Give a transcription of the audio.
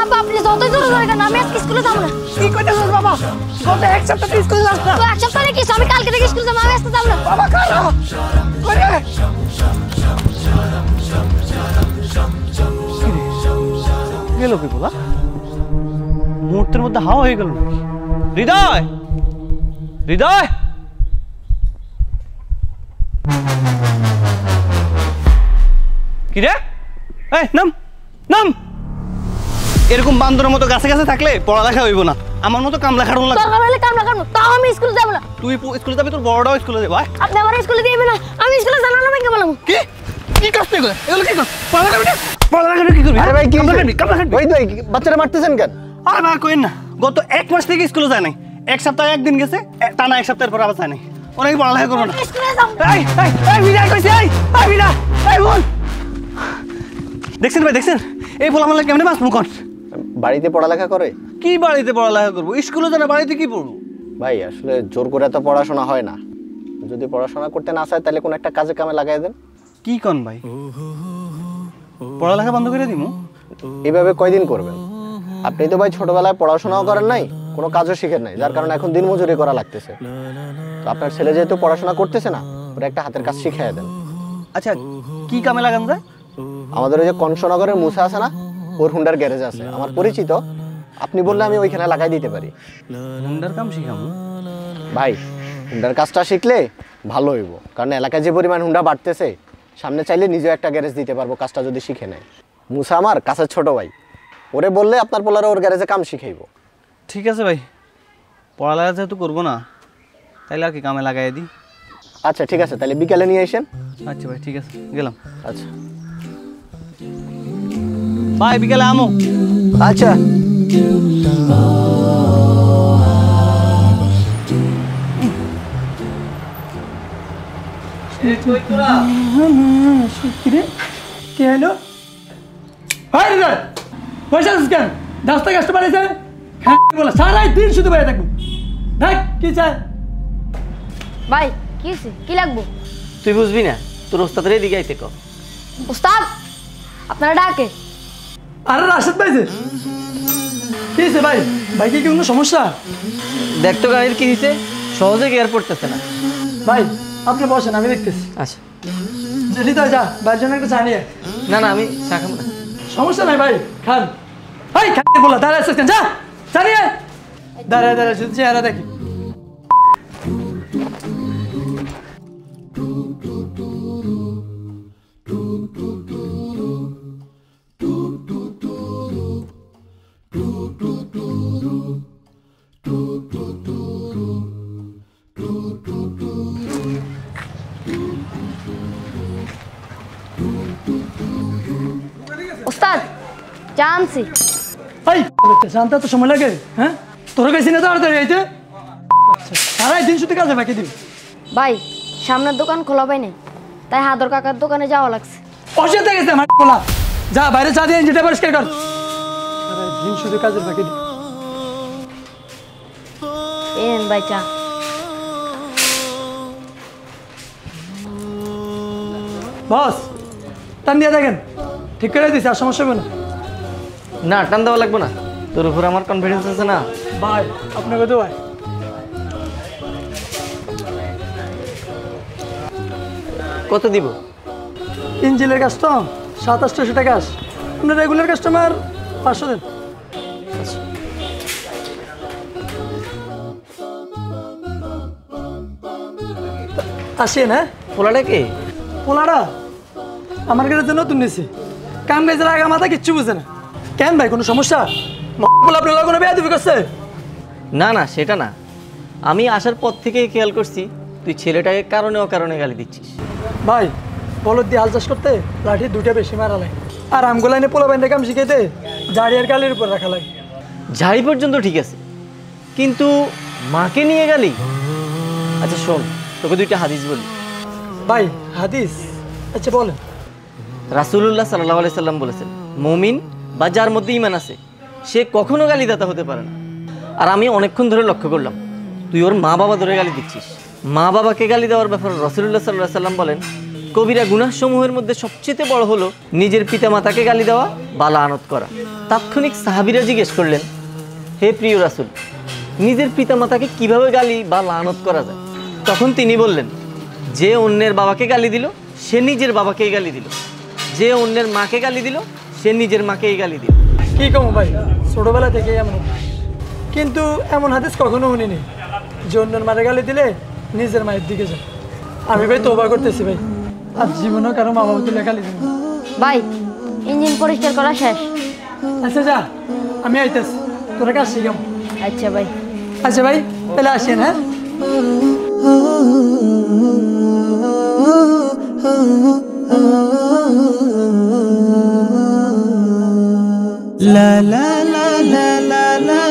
আব্বা আপনি যতই জোরে জোরে কেন আমি আজকে স্কুলে যাব না। কি কইতেছস বাবা? কত এক সপ্তাহ তুই স্কুলে যাস না? তো এক সপ্তাহ কি আমি কালকে থেকে স্কুলে যাব, আমি আজকে যাব না। বাবা কারা করে গেল কি বলা? মুহূর্তের মধ্যে হাওয়া হয়ে গেল নাকি? হৃদয়, হৃদয়, কি রে? এই নাম নাম। এরকম বান্দরের মতো গাছে গাছে থাকলে পড়ালেখা হইব না। আমার মতো কামলা খাড়ুন লাগে। দরকার হলে কামলা করব, তাও আমি স্কুলে যাব না। তুই স্কুলে যাবি, তোর বড়টাও স্কুলে যাবে। আপনি আমার স্কুলে দিবেন না, আমি স্কুলে জানা না কেমন বলবো? কি কি কাজ এগুলো? এগুলো কি কাজ? পড়ালেখা কি করবি? আরে ভাই কি কামলা খাড়ি। ওই ভাই বাচ্চারা মারতেছেন কেন? আরে ভাই কইন না, গত এক মাস থেকে স্কুলে যায় নাই। এক সপ্তাহে একদিন গেছে, টানা এক সপ্তাহের পর আবার যায় নাই। অনেক পড়ালেখা করবো না। স্কুলে যাব। এই এই এই বিদায় কইছি। এই বিদায়, এই বল। দেখছেন ভাই, দেখছেন এই বল আমার কেমনে মাছ মুখন। বাড়িতে পড়ালেখা করে? কি বাড়িতে পড়ালেখা করবো? স্কুলে জানা, বাড়িতে কি পড়বো? ভাই আসলে জোর করে তো পড়াশোনা হয় না। যদি পড়াশোনা করতে না চায় তাহলে কোন একটা কাজে কামে লাগাই দেন। কি কন ভাই, পড়ালেখা বন্ধ করে দিমু? এইভাবে কয়দিন করবেন? আপনি তো ভাই ছোটবেলায় পড়াশোনাও করেন নাই, কোনো কাজও শিখেন নাই, যার কারণে এখন দিনমজুরি করা লাগতেছে। তো আপনার ছেলে যেহেতু পড়াশোনা করতেছে না, ওরা একটা হাতের কাজ শিখিয়ে দেন। আচ্ছা কি কামে লাগান যায়? আমাদের ওই যে কংসনগরের মুসা আছে না, ওর হুন্ডার গ্যারেজ আছে, আমার পরিচিত। আপনি বললে আমি ওইখানে লাগাই দিতে পারি। হুন্ডার কাম শিখামু? ভাই হুন্ডার কাজটা শিখলে ভালো হইব, কারণ এলাকায় যে পরিমাণ হুন্ডা বাড়তেছে, সামনে চাইলে নিজেও একটা গ্যারেজ দিতে পারবো কাজটা যদি শিখে নেয়। মুসা আমার কাছের ছোট ভাই, ওরে বললে আপনার পোলারা ওর গ্যারেজে কাম শিখাইব। ঠিক আছে ভাই, পড়ালেখা যেহেতু করবো না তাইলে আর কি কামে লাগাই দিই। আচ্ছা ঠিক আছে, তাহলে বিকালে নিয়ে আসেন। আচ্ছা ভাই ঠিক আছে, গেলাম। আচ্ছা ভাই বিকালে আমো। আচ্ছা কি হলো? হয় রে পয়সা আছিস কেন? রাস্তা কাস্টমার এসে বলে সারাই দিন শুধু বাইরে থাকবো। দেখ কি চায় ভাই কি হইছে? কি লাগবো? তুই বুঝবি না, তোর ওস্তাদের এদিকে আইতে কর। উস্তাদ আপনারা ডাকে। আরে রাশেদ ভাইছে কি হয়েছে ভাই? ভাই কি কোনো সমস্যা? দেখ তো গাড়ির কি হয়েছে, সহজে গিয়ার পড়তেছে না। ভাই আপনি বসেন, আমি দেখতেছি। আচ্ছা যেটি তো যা ভাইয়ের জন্য একটা চা নিয়ে। না না আমি চা খাবো না। সমস্যা নাই ভাই, খান। ভাই খান বলা দাঁড়ায় আসছেন, যা চা নিয়ে। দাঁড়ায় দাঁড়ায় শুধু চেহারা দেখি। উস্তাদ জানছি। ভাই জানতে তো সময় লাগে? হ্যাঁ তোর কাছে না তাড়াতাড়ি আইতে। সারাই দিন শুধু কাজে বাকি দিবি। ভাই সামনের দোকান খোলা পাই নাই, তাই হাদর কাকার দোকানে যাওয়া লাগছে। অসুবিধা গেছে আমার বলা, যা বাইরে চা দিয়ে যেটা পরিষ্কার কর। সারাই দিন শুধু কাজের বাকি দিবি। এন ভাই চা। বস টান দিয়ে দেখেন, ঠিক করে দিস, আর সমস্যা হবে না। না টান দেওয়া লাগবে না, তোর উপর আমার কনফিডেন্স আছে না। ভাই আপনাকে তো ভাই কত দিব? ইঞ্জিনের কাজ তো 2700 টাকা। আপনার রেগুলার কাস্টমার 500 দেন। আসেন। হ্যাঁ পোলাটা কে? পোলারা আমার কাছে নতুন নিয়েছি, কাম কাজের আগা মাথা কিচ্ছু বুঝে না। কেন ভাই কোনো সমস্যা? আপনার কোনো বেয়াদবি করছে? না না সেটা না, আমি আসার পর থেকেই খেয়াল করছি তুই ছেলেটাকে কারণে অকারণে গালি দিচ্ছিস। ভাই বলদ দিয়ে হাল চাষ করতে লাঠি দুটা বেশি মারা লাগে, আর আমগুলো এনে পোলা বাইন্ডে কাম শিখাইতে জাড়ি আর গালির উপর রাখা লাগে। ঝাড়ি পর্যন্ত ঠিক আছে, কিন্তু মাকে নিয়ে গেলি। আচ্ছা শোন, তোকে দুইটা হাদিস বলি। ভাই হাদিস? আচ্ছা বলেন। রাসূলুল্লাহ সাল্লাল্লাহু আলাইহি সাল্লাম বলেছেন, মুমিন বা যার মধ্যে ঈমান আছে সে কখনো গালিদাতা হতে পারে না। আর আমি অনেকক্ষণ ধরে লক্ষ্য করলাম তুই ওর মা বাবা ধরে গালি দিচ্ছিস। মা বাবাকে গালি দেওয়ার ব্যাপারে রাসূলুল্লাহ সাল্লাল্লাহু আলাইহি সাল্লাম বলেন, কবিরা গুনাহ সমূহের মধ্যে সবচেয়ে বড় হলো নিজের পিতামাতাকে গালি দেওয়া বা লানত করা। তাৎক্ষণিক সাহাবীরা জিজ্ঞেস করলেন, হে প্রিয় রাসূল, নিজের পিতামাতাকে কিভাবে গালি বা লানত করা যায়? তখন তিনি বললেন, যে অন্যের বাবাকে গালি দিল সে নিজের বাবাকেই গালি দিল, যে অন্যের মাকে গালি দিল সে নিজের মাকেই গালি দিল। কি কম ভাই, ছোটবেলা থেকে এমন অভ্যাস। কিন্তু এমন হাদিস কখনো শুনিনি যে অন্যের মারে গালি দিলে নিজের মায়ের দিকে যায়। আমি ভাই তওবা করতেছি ভাই, আর জীবনেও কারো মা বাবা তুলে গালি দিব না। ভাই ইঞ্জিন পরিষ্কার করা শেষ। আচ্ছা যা, আমি আইতেছি, তোরা কাজ শিখাম। আচ্ছা ভাই। আচ্ছা ভাই, তাহলে আসেন। হ্যাঁ, la la la la la la